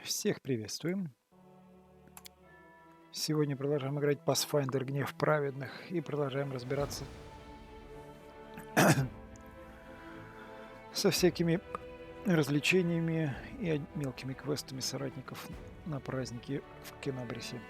Всех приветствуем. Сегодня продолжаем играть Pathfinder Гнев Праведных и продолжаем разбираться со всякими развлечениями и мелкими квестами соратников на празднике в Кенабрисе.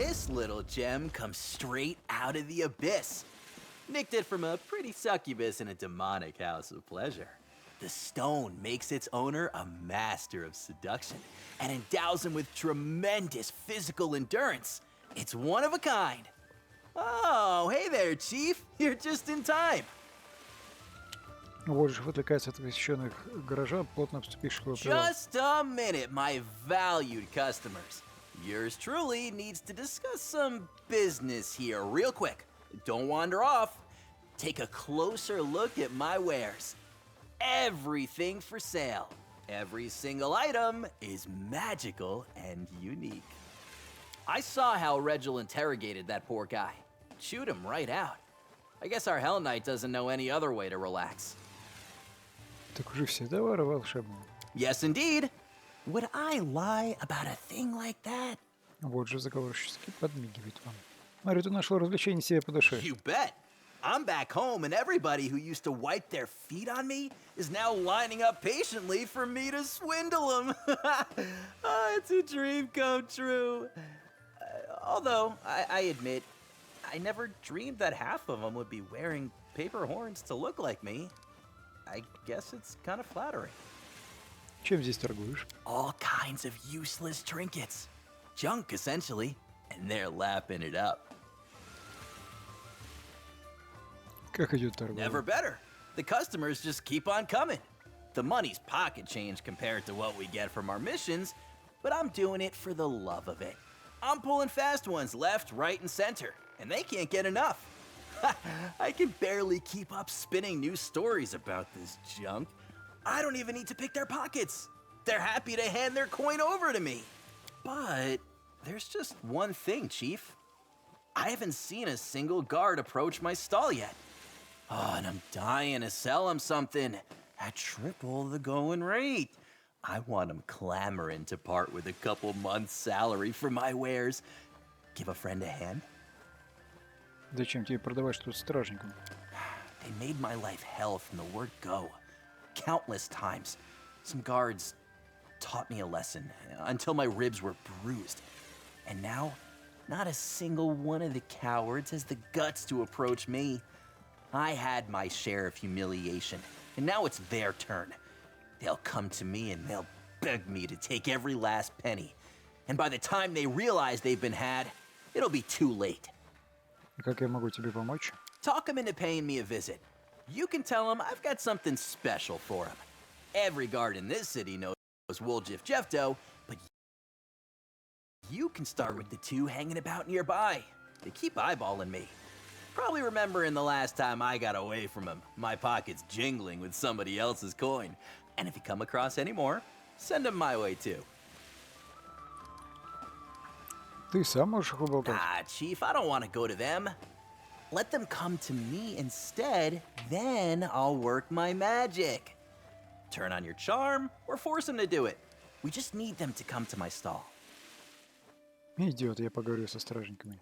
This little gem comes straight out of the abyss. Nicked it from a pretty succubus in a demonic house of pleasure. The stone makes its owner a master of seduction and endows him with tremendous physical endurance. It's one of a kind. Oh, hey there, Chief. You're just in time. Вольджифу отвлекается от освещенных гаража, плотно обступивших Привел. Just a minute, my valued customers. Yours truly needs to discuss some business here real quick. Don't wander off. Take a closer look at my wares. Everything for sale. Every single item is magical and unique. I saw how Regil interrogated that poor guy. Chewed him right out. I guess our Hell Knight doesn't know any other way to relax. Так уже все товары волшебные. Yes, indeed. Would I lie about a thing like that? Вольджифу заговорщически подмигивает вам. Смотрю, ты нашел развлечение себе по душе. You bet. I'm back home, and everybody who used to wipe their feet on me is now lining up patiently for me to swindle them. It's a dream come true. Although, I admit, I never dreamed that half of them would be wearing paper horns to look like me. I guess it's kind of flattering. Чем здесь торгуешь? All kinds of useless trinkets. Junk, essentially. And they're lapping it up. Как идет торговля? Never better. The customers just keep on coming. The money's pocket change compared to what we get from our missions, but I'm doing it for the love of it. I'm pulling fast ones left, right, and center, and they can't get enough. I can barely keep up spinning new stories about this junk. I don't even need to pick their pockets. They're happy to hand their coin over to me. But there's just one thing, Chief. I haven't seen a single guard approach my stall yet. Oh, and I'm dying to sell them something at triple the going rate. I want them clamoring to part with a couple months' salary for my wares. Give a friend a hand? Зачем тебе продавать что-то стражникам? They made my life hell from the word go. Countless times. Some guards taught me a lesson until my ribs were bruised. And now, not a single one of the cowards has the guts to approach me. I had my share of humiliation, and now it's their turn. They'll come to me and they'll beg me to take every last penny. And by the time they realize they've been had, it'll be too late. Как я могу тебе помочь? Talk them into paying me a visit. You can tell them I've got something special for them. Every guard in this city knows Wольджif Jeffdo, but you can start with the two hanging about nearby. They keep eyeballing me. Probably remembering the last time I got away from him, my pockets jingling with somebody else's coin. And if you come across any more, send them my way too. Ты сам можешь их уболтать? Ah, Chief, I don't want to go to them. Let them come to me instead, then I'll work my magic. Turn on your charm, or force them to do it. We just need them to come to my stall. Идиот, я поговорю со стражниками.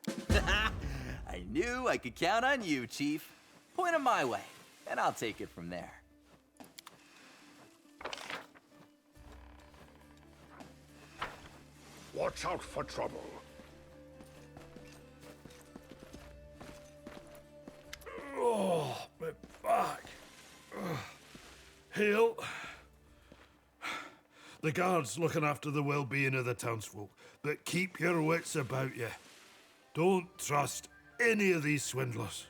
I knew I could count on you, Chief. Point them my way, and I'll take it from there. Watch out for trouble. Oh, my back. Hail. The guard's looking after the well-being of the townsfolk, but keep your wits about you. Don't trust any of these swindlers.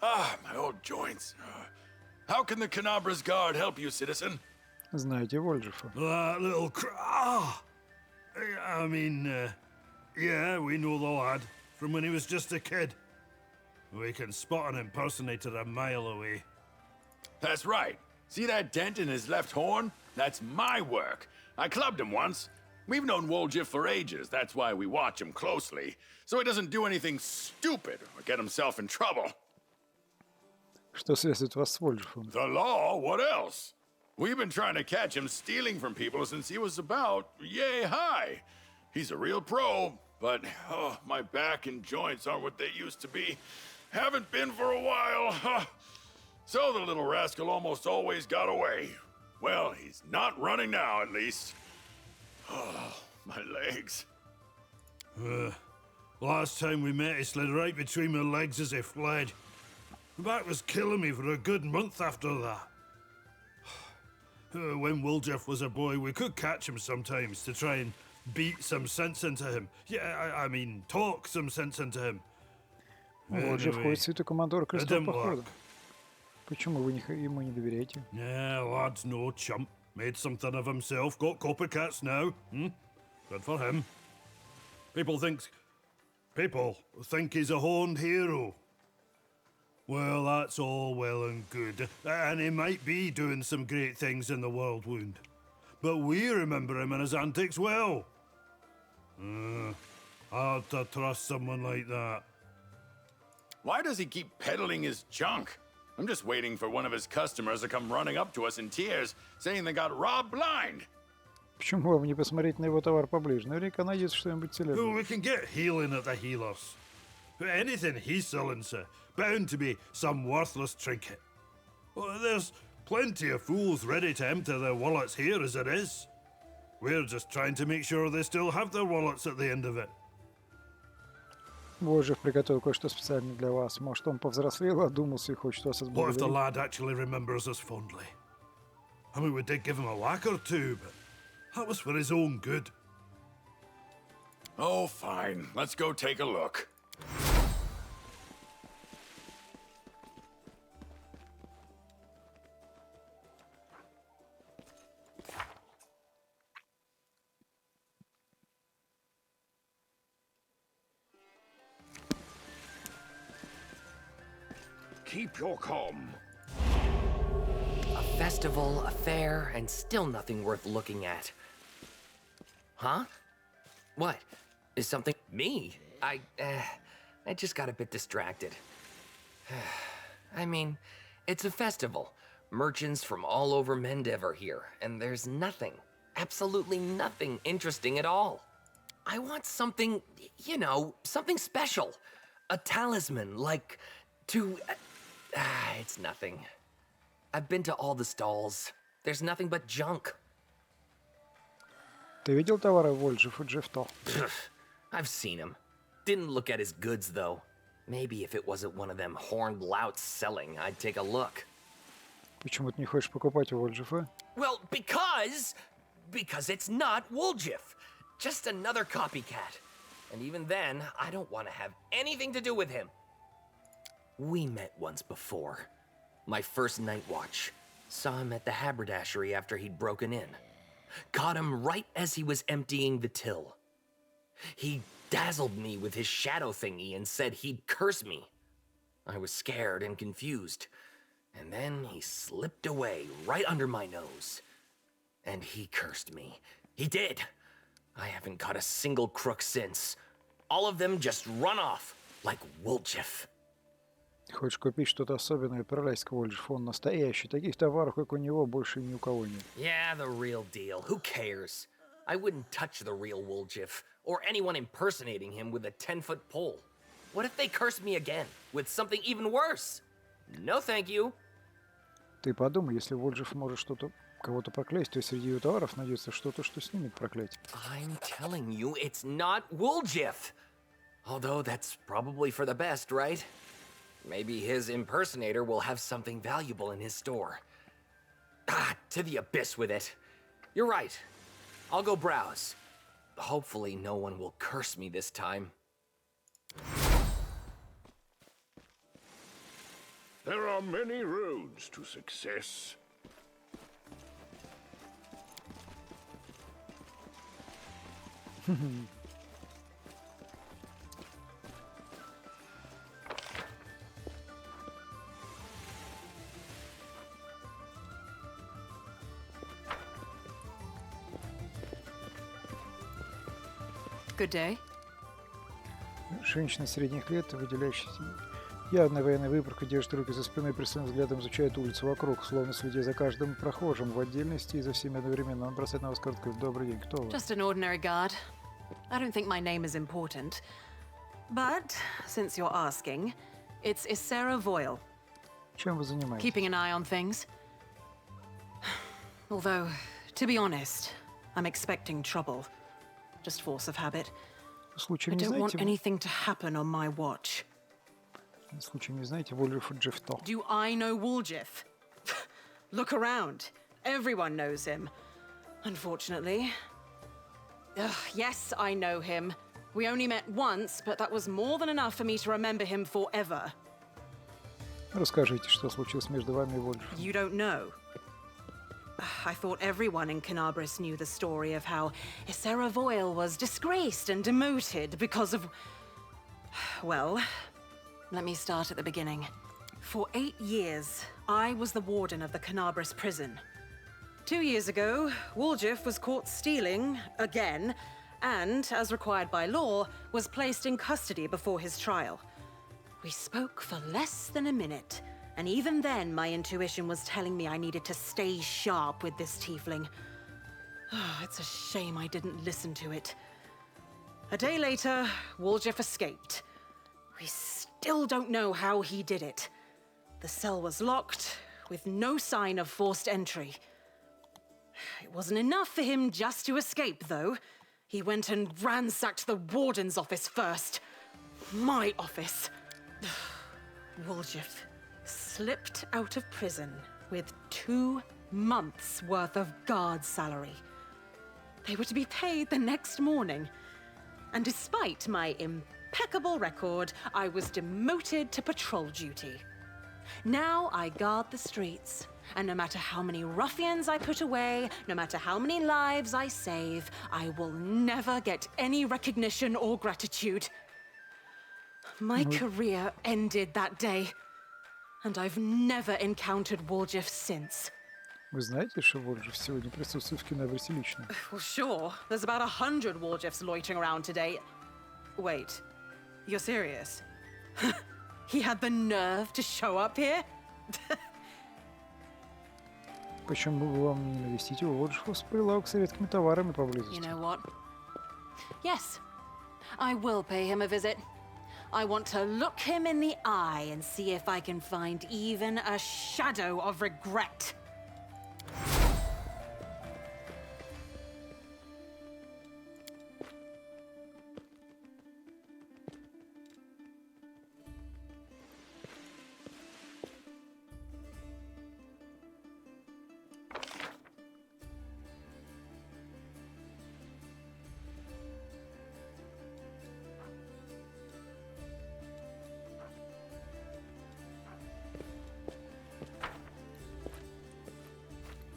Ah, my old joints. How can the Canabra's guard help you, citizen? Знаете Вольджифу? That little yeah, we know the lad from when he was just a kid. We can spot an impersonator a mile away. That's right. See that dent in his left horn? That's my work. I clubbed him once. We've known Wольджif for ages. That's why we watch him closely. So he doesn't do anything stupid or get himself in trouble. Что связывает вас с Вольджифом? The law? What else? We've been trying to catch him stealing from people since he was about yay high. He's a real pro, but my back and joints aren't what they used to be. Haven't been for a while. So the little rascal almost always got away. Well, he's not running now, at least. Oh, my legs. Last time we met, he slid right between my legs as he fled. The back was killing me for a good month after that. When Wольджифу was a boy, we could catch him sometimes to try and beat some sense into him. Yeah, I mean, talk some sense into him. Вольджифу входит в свиту командора It крестового didn't похода. work. Почему вы ему не доверяете? Yeah, lad's no chump. Made something of himself. Got copycats now. Good for him. People think he's a horned hero. Well, that's all well and good. And he might be doing some great things in the World Wound. But we remember him and his antics well. Hard to trust someone like that. Why does he keep peddling his junk? I'm just waiting for one of his customers to come running up to us in tears, saying they got robbed blind. Почему вам не посмотреть на его товар поближе? Наверняка найдется что-нибудь целебное. We can get healing at the healers. Anything he's selling, sir, bound to be some worthless trinket. Well, there's plenty of fools ready to empty their wallets here as it is. We're just trying to make sure they still have their wallets at the end of it. Вольджифу приготовил кое-что специально для вас. Может, он повзрослел, одумался и хочет вас What if the отблагодарить? lad actually remembers us fondly? I mean, we did give him a whack or two, but that was for his own good. Oh, fine. Let's go take a look. Keep your calm. A festival, a fair, and still nothing worth looking at. Huh? What? Is something... Me? I just got a bit distracted. I mean, it's a festival. Merchants from all over Mendev are here, and there's nothing, absolutely nothing interesting at all. I want something, you know, something special. A talisman, like, to... it's nothing. I've been to all the stalls. There's nothing but junk. Ты видел товары Вольджифу, Джефто? I've seen him. Didn't look at his goods, though. Maybe if it wasn't one of them horned louts selling, I'd take a look. Почему ты не хочешь покупать у Вольджифа? Well, because it's not Wольджифу. Just another copycat. And even then, I don't want to have anything to do with him. We met once before. My first night watch. Saw him at the haberdashery after he'd broken in. Caught him right as he was emptying the till. He dazzled me with his shadow thingy and said he'd curse me. I was scared and confused. And then he slipped away right under my nose. And he cursed me. He did. I haven't caught a single crook since. All of them just run off, like Wольджифу. Хочешь купить что-то особенное, отправляйся к Вольджифу. Он настоящий. Таких товаров, как у него, больше ни у кого нет. Yeah, the real deal. Who cares? I wouldn't touch the real Wольджифу, or anyone impersonating him with a 10-foot pole. What if they curse me again, with something even worse? No thank you. Ты подумай, если Вольджифу может что-то кого-то проклясть, то среди его товаров найдется что-то, что снимет проклятие. I'm telling you, it's not Wольджифу. Although that's probably for the best, right? Maybe his impersonator will have something valuable in his store. To the abyss with it. You're right. I'll go browse. Hopefully no one will curse me this time. There are many roads to success. Good day. Женщина средних лет, выделяющаяся явной военной выправкой, держит руки за спиной, пристальным взглядом изучает улицу вокруг, словно следя за каждым прохожим в отдельности и за всеми одновременно. Он бросает на вас короткий «Добрый день, кто вы?» Just an ordinary guard. I don't think my name is important. But, since you're asking, it's Issera Voyle. Чем вы занимаетесь? Keeping an eye on things. Although, to be honest, I'm expecting trouble. Just force of habit. Случаем I не don't want знаете, anything to happen on my watch. случаем не знаете Вольджифа Джифто? Do I know Wольджиф? Look around. Everyone knows him. Unfortunately. Ugh, yes, I know him. We only met once, but that was more than enough for me to remember him forever. Расскажите, что случилось между вами и Вольджифом. You don't know? I thought everyone in Canabris knew the story of how Isera Voyle was disgraced and demoted because of... Well, let me start at the beginning. For 8 years, I was the warden of the Canabris prison. 2 years ago, Wольджиф was caught stealing, again, and, as required by law, was placed in custody before his trial. We spoke for less than a minute, and even then my intuition was telling me I needed to stay sharp with this tiefling. It's a shame I didn't listen to it. A day later, Wольджиф escaped. We still don't know how he did it. The cell was locked, with no sign of forced entry. It wasn't enough for him just to escape, though. He went and ransacked the warden's office first. My office. Wольджiffe slipped out of prison with 2 months' worth of guard salary. They were to be paid the next morning. And despite my impeccable record, I was demoted to patrol duty. Now I guard the streets, and no matter how many ruffians I put away, no matter how many lives I save, I will never get any recognition or gratitude. My career ended that day, and I've never encountered Wольджифfe since. Вы знаете, что Вольджиф сегодня присутствует в Кинабрисе лично? Well, sure. There's about 100 Wольджiffes loitering around today. Wait, you're serious? He had the nerve to show up here? Почему бы вам не навестить его Вольджифа с прилавок с редкими товарами You поблизости? know what? Yes, I will pay him a visit. I want to look him in the eye and see if I can find even a shadow of regret.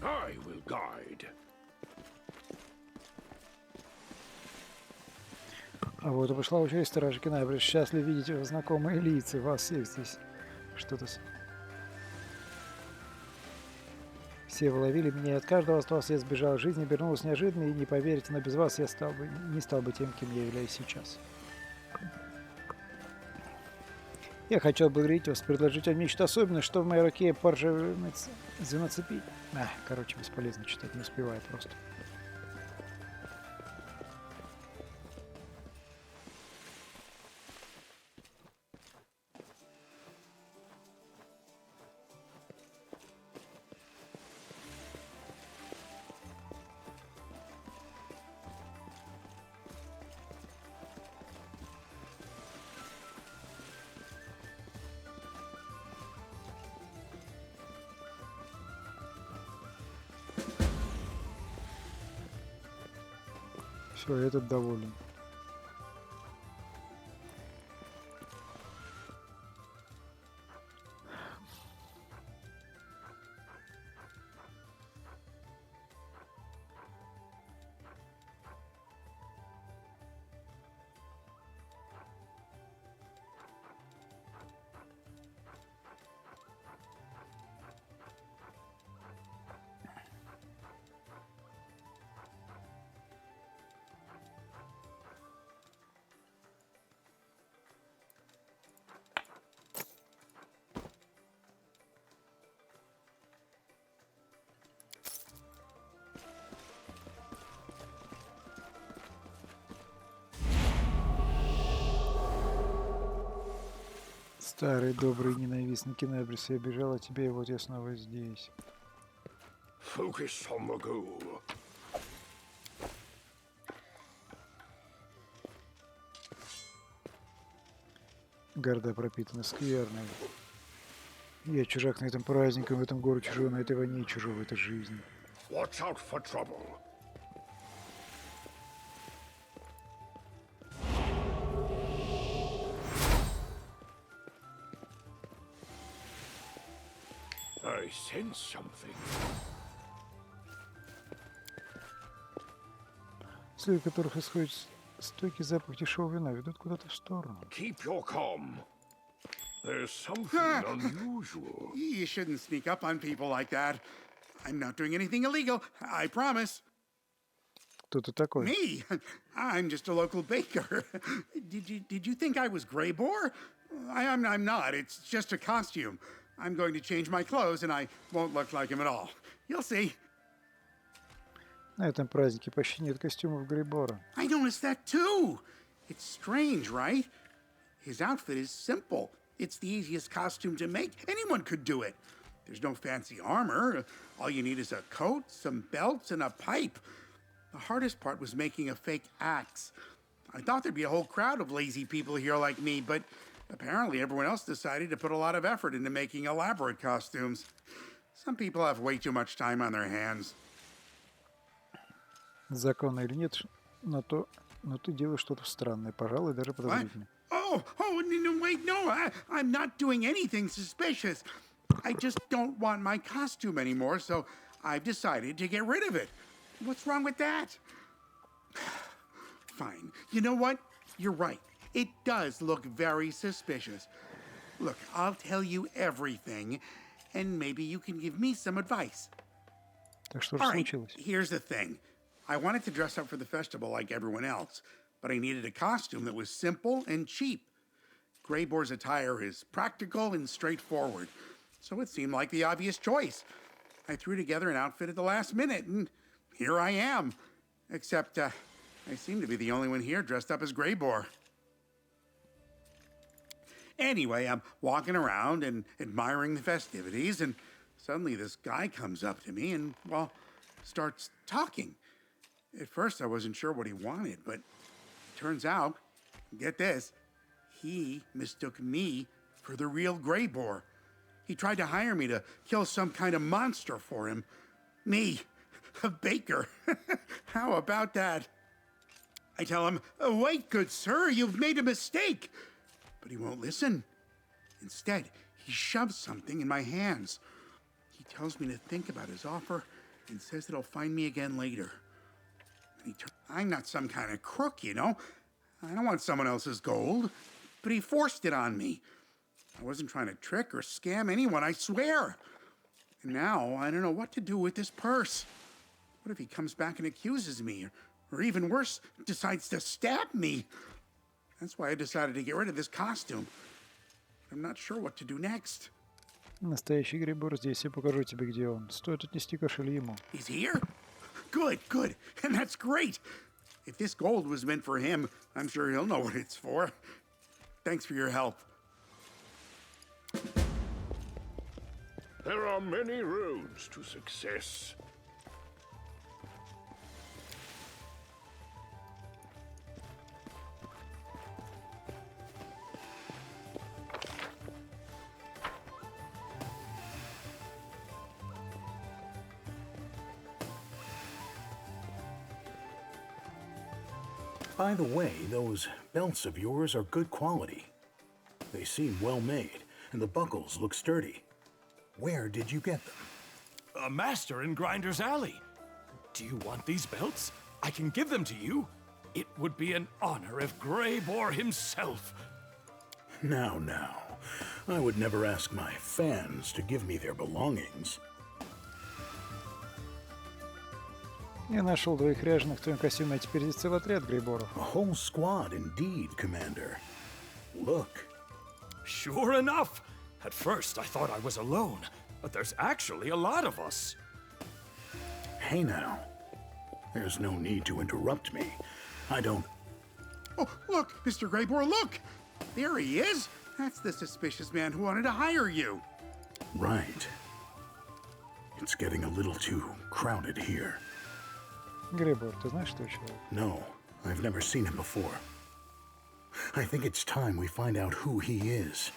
I will guide. А вот и пошла очередь стражи Кинабрис. Счастлив видеть знакомые лица. Вас всех здесь. Что-то... Все вы ловили меня, и от каждого из вас я сбежал. Жизнь обернулась неожиданно, и не поверите, но без вас я не стал бы тем, кем я являюсь сейчас. Я хочу отблагодарить вас, предложить вам нечто особенное, что в моей руке поржавеет звено цепи. Короче, бесполезно читать, не успеваю просто. Все, этот доволен. Старый, добрый, ненавистный Кинабрис, я бежал от тебя, и вот я снова здесь. Focus on the goal. Города пропитаны скверной. Я чужак на этом празднике, в этом горе чужой, на этой войне чужой в этой жизни. Watch out for trouble. I sense something. Следы которых исходит стойкий запах дешевого вина, ведут куда-то в сторону. Keep your calm. There's something unusual. You shouldn't sneak up on people like that. I'm not doing anything illegal, I promise. Кто ты такой? Me? I'm just a local baker. Did you think I was Greigbor? I'm not. It's just a costume. I'm going to change my clothes and I won't look like him at all. You'll see. На этом празднике почти нет костюмов Грейбора. I noticed that too. It's strange, right? His outfit is simple. It's the easiest costume to make. Anyone could do it. There's no fancy armor. All you need is a coat, some belts, and a pipe. The hardest part was making a fake axe. I thought there'd be a whole crowd of lazy people here like me, but apparently everyone else decided to put a lot of effort into making elaborate costumes. Some people have way too much time on their hands. Законно или нет, но ты делаешь что-то странное, пожалуй, даже подозрительное. Oh, no, wait, no, I'm not doing anything suspicious. I just don't want my costume anymore, so I've decided to get rid of it. What's wrong with that? Fine. You know what? You're right. It does look very suspicious. Look, I'll tell you everything, and maybe you can give me some advice. Так что же All right, случилось? here's the thing. I wanted to dress up for the festival like everyone else, but I needed a costume that was simple and cheap. Greybor's attire is practical and straightforward, so it seemed like the obvious choice. I threw together an outfit at the last minute, and here I am. Except, I seem to be the only one here dressed up as Greybor. Anyway, I'm walking around and admiring the festivities, and suddenly this guy comes up to me and, well, starts talking. At first, I wasn't sure what he wanted, but it turns out, get this, he mistook me for the real Greybor. He tried to hire me to kill some kind of monster for him. Me, a baker. How about that? I tell him, wait, good sir, you've made a mistake. But he won't listen. Instead, he shoves something in my hands. He tells me to think about his offer and says that he'll find me again later. I'm not some kind of crook, you know. I don't want someone else's gold. But he forced it on me. I wasn't trying to trick or scam anyone, I swear. And now I don't know what to do with this purse. What if he comes back and accuses me? Or even worse, decides to stab me? That's why I decided to get rid of this costume. I'm not sure what to do next. Настоящий Грейбор здесь, я покажу тебе, где он. Стоит отнести кошель ему. He's here? Good. And that's great. If this gold was meant for him, I'm sure he'll know what it's for. Thanks for your help. There are many roads to success. By the way, those belts of yours are good quality. They seem well made, and the buckles look sturdy. Where did you get them? A master in Grinder's Alley. Do you want these belts? I can give them to you. It would be an honor if Greybor himself... Now. I would never ask my fans to give me their belongings. Я нашел двоих ряженых в твоем костюме, а теперь здесь целый отряд Грейборов. A whole squad indeed, Commander. Look. Sure enough. At first, I thought I was alone, but there's actually a lot of us. Hey now. There's no need to interrupt me. I don't... Oh, look, Mr. Greybor, look! There he is! That's the suspicious man who wanted to hire you. Right. It's getting a little too crowded here. Грейбор, ты знаешь, что человек? No, I've never seen him before. I think it's time we find out who he is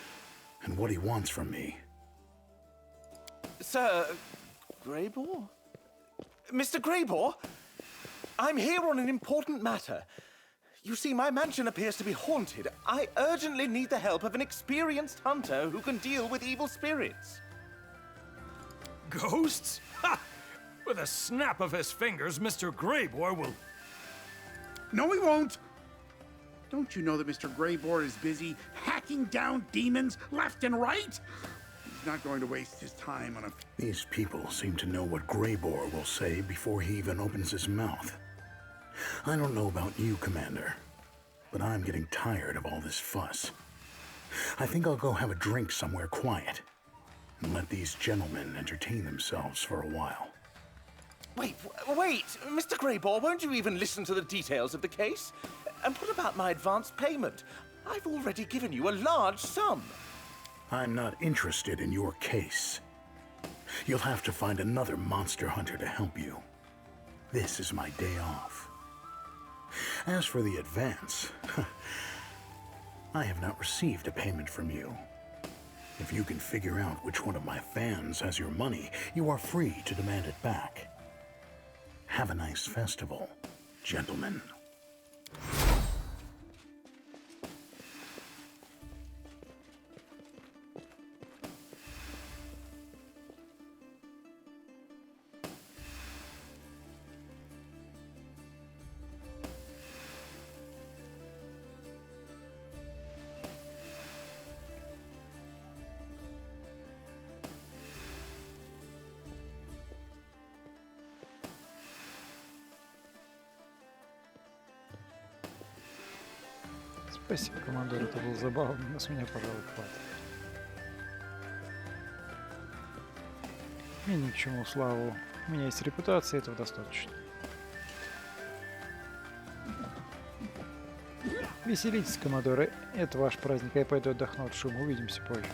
and what he wants from me. Sir... Greybor? Mr. Greybor? I'm here on an important matter. You see, my mansion appears to be haunted. I urgently need the help of an experienced hunter who can deal with evil spirits. Ghosts? Ha! With a snap of his fingers, Mr. Greybor will... No, he won't! Don't you know that Mr. Greybor is busy hacking down demons left and right? He's not going to waste his time on a... These people seem to know what Greybor will say before he even opens his mouth. I don't know about you, Commander, but I'm getting tired of all this fuss. I think I'll go have a drink somewhere quiet and let these gentlemen entertain themselves for a while. Wait, Mr. Greybor, won't you even listen to the details of the case? And what about my advance payment? I've already given you a large sum. I'm not interested in your case. You'll have to find another monster hunter to help you. This is my day off. As for the advance, I have not received a payment from you. If you can figure out which one of my fans has your money, you are free to demand it back. Have a nice festival, gentlemen. Спасибо, командор, это был забавно, но с меня, пожалуй, хватит. Мне ни к чему, славу. У меня есть репутация, этого достаточно. Веселитесь, командоры, это ваш праздник, а я пойду отдохну от шума, увидимся позже.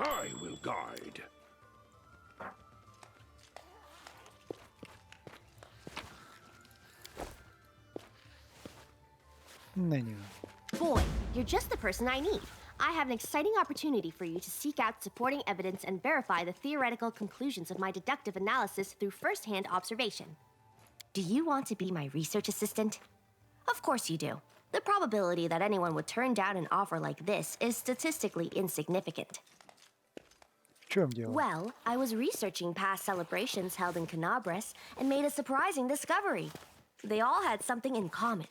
I will guide. Menu. Boy, you're just the person I need. I have an exciting opportunity for you to seek out supporting evidence and verify the theoretical conclusions of my deductive analysis through first-hand observation. Do you want to be my research assistant? Of course you do. The probability that anyone would turn down an offer like this is statistically insignificant. В чем дело? Well, I was researching past celebrations held in Canabras and made a surprising discovery. They all had something in common.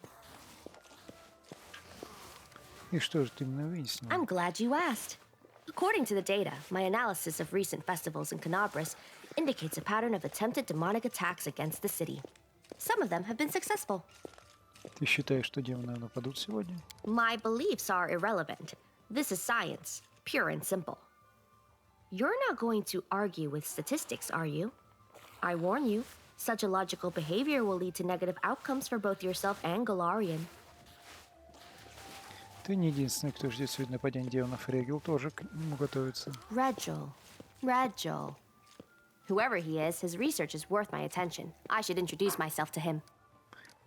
И что же ты именно выяснил? I'm glad you asked. According to the data, my analysis of recent festivals in Canabras indicates a pattern of attempted demonic attacks against the city. Some of them have been successful. Ты считаешь, что демоны нападут сегодня? My beliefs are irrelevant. This is science, pure and simple. You're not going to argue with statistics, are you? I warn you, such illogical behavior will lead to negative outcomes for both yourself and Galarian. Ты не единственный, кто ждет сегодня нападения демонов. Регил тоже к нему готовится. Regil. Whoever he is, his research is worth my attention. I should introduce myself to him.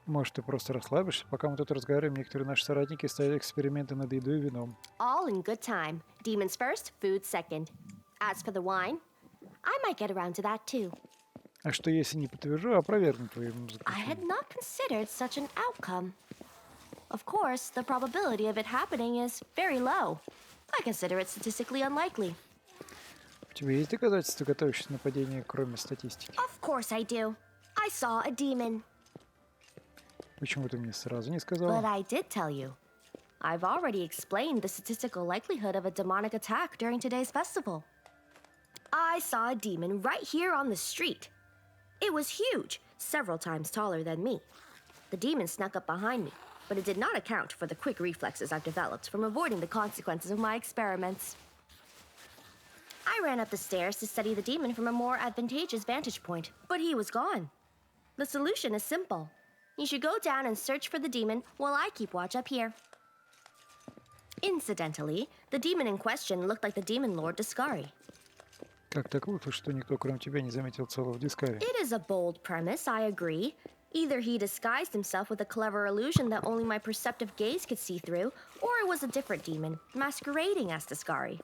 Может, ты просто расслабишься? Пока мы тут разговариваем, некоторые наши соратники ставили эксперименты над едой и вином. All in good time. Demons first, food second. As for the wine, I might get around to that too. А что, если не подтвержу, опровергну твоему I had заключению? not considered such an outcome. Of course, the probability of it happening is very low. I consider it statistically unlikely. У тебя есть доказательства готовящихся нападения, кроме статистики? Of course I do. I saw a demon. Почему ты мне сразу не But сказала? I did tell you. I've already explained the statistical likelihood of a demonic attack during today's festival. I saw a demon right here on the street. It was huge, several times taller than me. The demon snuck up behind me, but it did not account for the quick reflexes I've developed from avoiding the consequences of my experiments. I ran up the stairs to study the demon from a more advantageous vantage point, but he was gone. The solution is simple. You should go down and search for the demon while I keep watch up here. Incidentally, the demon in question looked like the demon lord Discari. Как так вышло, что никто, кроме тебя, не заметил целого Дискари? It is a bold premise, I agree. Either he disguised himself with a clever illusion that only my perceptive gaze could see through, or it was a different demon, masquerading as Discari.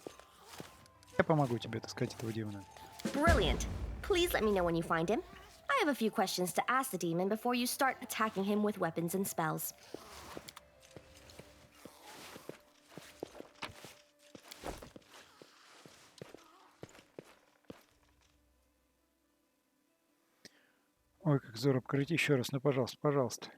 Я помогу тебе отыскать этого демона. Brilliant. Please let me know when you find him. I have a few questions to ask the demon before you start attacking him with weapons and spells. Ой, как здорово. Покажите еще раз, ну, пожалуйста, пожалуйста.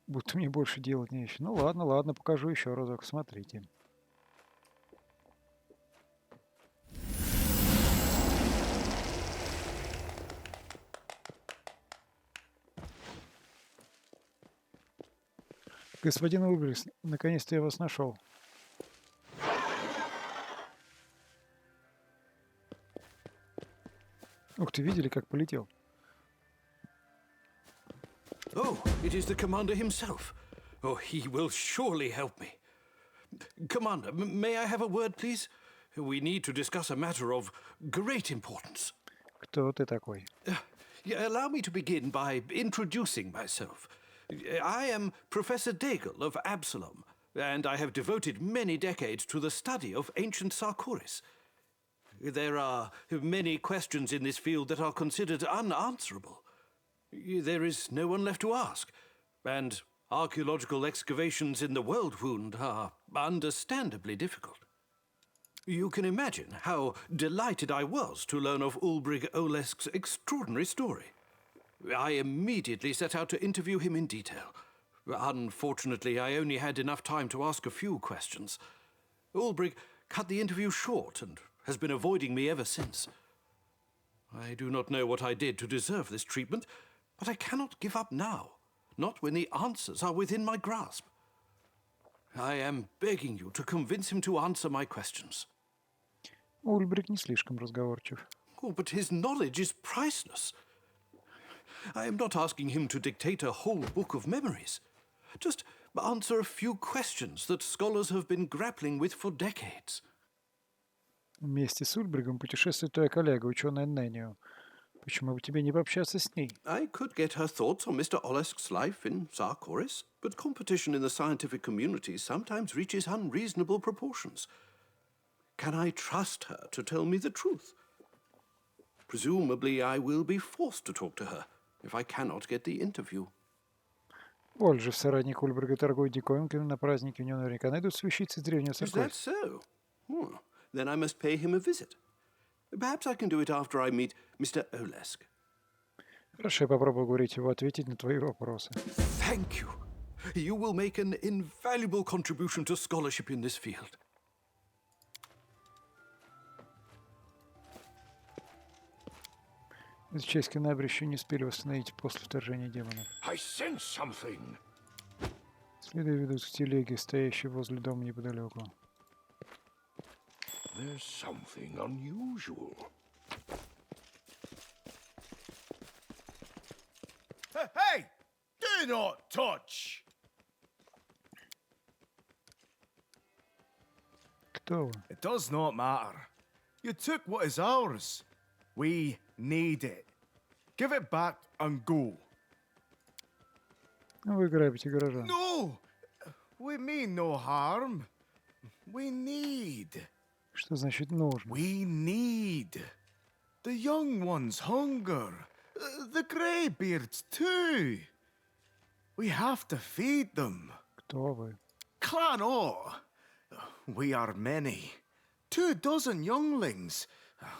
Будто мне больше делать нечего. Ну, ладно, ладно, покажу еще разок. Смотрите. Господин Ульбрис, наконец-то я вас нашел. Ух ты, видели, как полетел? Oh, it is the commander himself. Oh, he will surely help me. Commander, may I have a word, please? We need to discuss a matter of great importance. Кто ты такой? Allow me to begin by introducing myself. I am Professor Daigle of Absalom, and I have devoted many decades to the study of ancient Sarkoris. There are many questions in this field that are considered unanswerable. There is no one left to ask, and archaeological excavations in the World Wound are understandably difficult. You can imagine how delighted I was to learn of Ulbrich Olesk's extraordinary story. I immediately set out to interview him in detail. Unfortunately, I only had enough time to ask a few questions. Ulbrich cut the interview short and has been avoiding me ever since. I do not know what I did to deserve this treatment, but I cannot give up now, not when the answers are within my grasp. I am begging you to convince him to answer my questions. Ульбрик не слишком разговорчив. Oh, but his knowledge is priceless. I am not asking him to dictate a whole book of memories. Just answer a few questions that scholars have been grappling with for decades. Вместе с Ульбригом путешествует твоя коллега, ученая Нэннио. Почему бы тебе не пообщаться с ней? I could get her thoughts on Mr. Olesk's life in Sarkoris, but competition in the scientific community sometimes reaches unreasonable proportions. Can I trust her to tell me the truth? Presumably, I will be forced to talk to her if I cannot get the interview. Вольджиф, соратник Ульбрига, торгует диковинками на празднике. У него наверняка найдутся вещицы древнего Is церкви. that so? Hmm. Then I must pay him a visit. Perhaps I can do it after I meet Mr. Olesk. Хорошо, я попробую уговорить его ответить на твои вопросы. Thank you. You will make an invaluable contribution to scholarship in this field. Честь набережью не успели восстановить после вторжения демонов. I sense something. Следы ведут к телеге, стоящей возле дома неподалеку. There's something unusual. Hey! Do not touch! Кто вы? It does not matter. You took what is ours. We need it. Give it back and go. Вы грабите горожан. No! We mean no harm. We need. Что значит нужно? We need. The young ones hunger. The greybeards too. We have to feed them. Кто вы? Clan O. We are many. 24 younglings.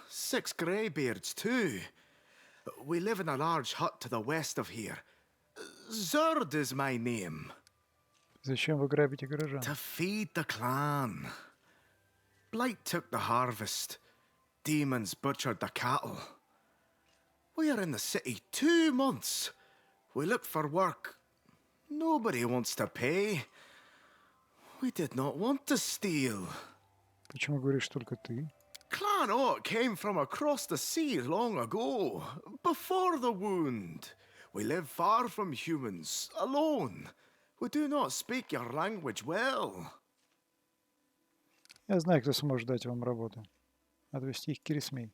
6 greybeards too. We live in a large hut to the west of here. Zerd is my name. Зачем вы грабите горожан? To feed the clan. Blight took the harvest. Demons butchered the cattle. We are in the city 2 months. We look for work. Nobody wants to pay. We did not want to steal. Почему говоришь только ты? Clan Oak came from across the sea long ago, before the wound. We live far from humans, alone. We do not speak your language well. Я знаю, кто сможет дать вам работу. Отвести их к Керисмей.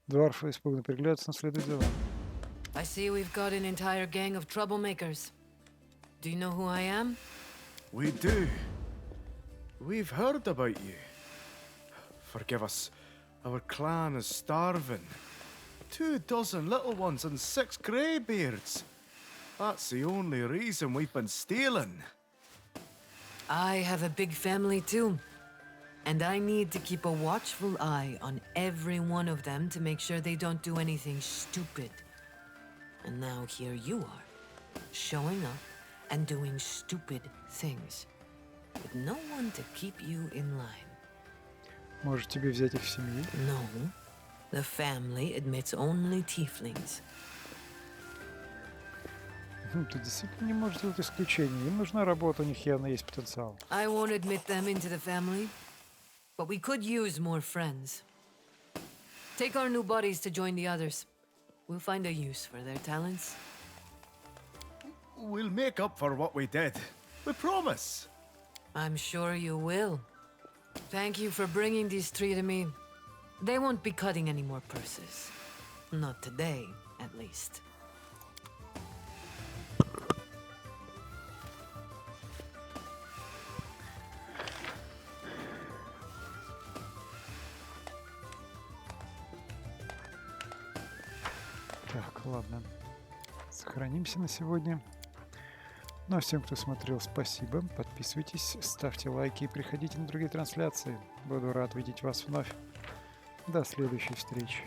Дворфы испуганно переглядываются, но следует за вами. I see we've got an entire gang of troublemakers. Do you know who I am? We do. We've heard about you. Forgive us. Our clan is starving. 24 little ones and 6 greybeards. That's the only reason we've been stealing. I have a big family too. And I need to keep a watchful eye on every one of them to make sure they don't do anything stupid. And now here you are, showing up and doing stupid things, with no one to keep you in line. Может, тебе взять их в семью? No. The family admits only tieflings. Ты действительно не можешь делать исключение. Им нужна работа, у них явно есть потенциал. I won't admit them into the family, but we could use more friends. Take our new buddies to join the others. We'll find a use for their talents. We'll make up for what we did. We promise. I'm sure you will. Thank you for bringing these 3 to me. They won't be cutting any more purses. Not today, at least. Так, ладно. Сохранимся на сегодня. Ну а всем, кто смотрел, спасибо. Подписывайтесь, ставьте лайки и приходите на другие трансляции. Буду рад видеть вас вновь. До следующей встречи.